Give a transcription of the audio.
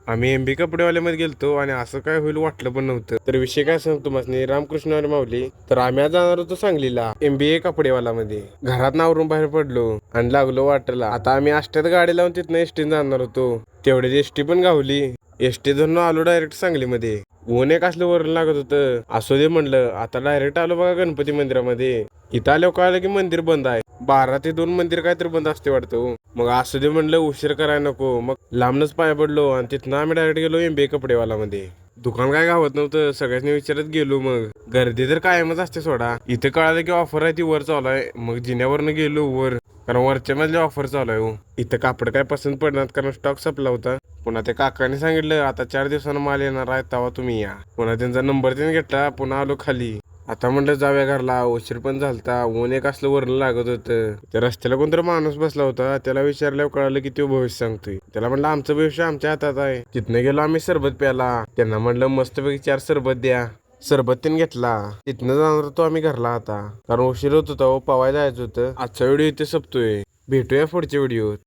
आम्ही एमबी कपडेवाल्यामध्ये गेलतो आणि असं काय होईल वाटलं पण नव्हतं. तर विषय काय सांगतो तुम्हाला, रामकृष्ण हरी माऊली. तर आम्ही आज जाणार होतो सांगलीला एमबीए कपडेवाला मध्ये. घरात नावरून बाहेर पडलो आणि लागलो वाटला. आता आम्ही आष्ट्यात गाडी लावून तिथनं एसटी जाणार होतो. तेवढ्यात एसटी पण गावली. एसटी धरून आलो डायरेक्ट सांगलीमध्ये. ऊन एक असलं वरून लागत होतं. असू दे म्हणलं, आता डायरेक्ट आलो बघा गणपती मंदिरामध्ये. इथं आल्यावर कळलं की मंदिर बंद आहे. 12 ते 2 मंदिर काहीतरी बंद असते वाटतं हो. मग असू दे म्हणलं, उशीर करायला नको. मग लांबनच पाय पडलो आणि तिथनं आम्ही डायरेक्ट गेलो एमबीए कपडेवाला मध्ये. दुकान काय गावत नव्हतं, सगळ्यांनी विचारत गेलो. मग गर्दी तर कायमच असते सोडा. इथं कळालं की ऑफर आहे ती वर चालू आहे. मग जिन्यावरनं गेलो वर, कारण वरच्या मधल्या ऑफर चालू आहे हो. इथं कापड काय पसंत पडणार कारण स्टॉक संपला होता. पुन्हा त्या काकाने सांगितलं आता 4 दिवसानं माल येणार आहे, तेव्हा तुम्ही या. पुन्हा त्यांचा नंबर त्यांनी घेतला. पुन्हा आलो खाली. आता म्हणलं जाऊया घरला, उशीर पण झालता. ऊन एक असलं वरण लागत होतं. त्या रस्त्याला कोणतरी माणूस बसला होता. त्याला विचारल्यावर कळालं की तो भविष्य सांगतोय. त्याला म्हणलं आमचं भविष्य आमच्या हातात आहे. तिथनं गेलो आम्ही सरबत प्याला. त्यांना म्हणलं मस्तपैकी 4 सरबत द्या. सरबत त्यांनी घेतला. तिथनं जाणार होतो आम्ही घरला आता, कारण उशीर होत होता. पवायला जायचं होतं. आजचा व्हिडिओ इथे संपतोय. भेटूया पुढच्या व्हिडिओत.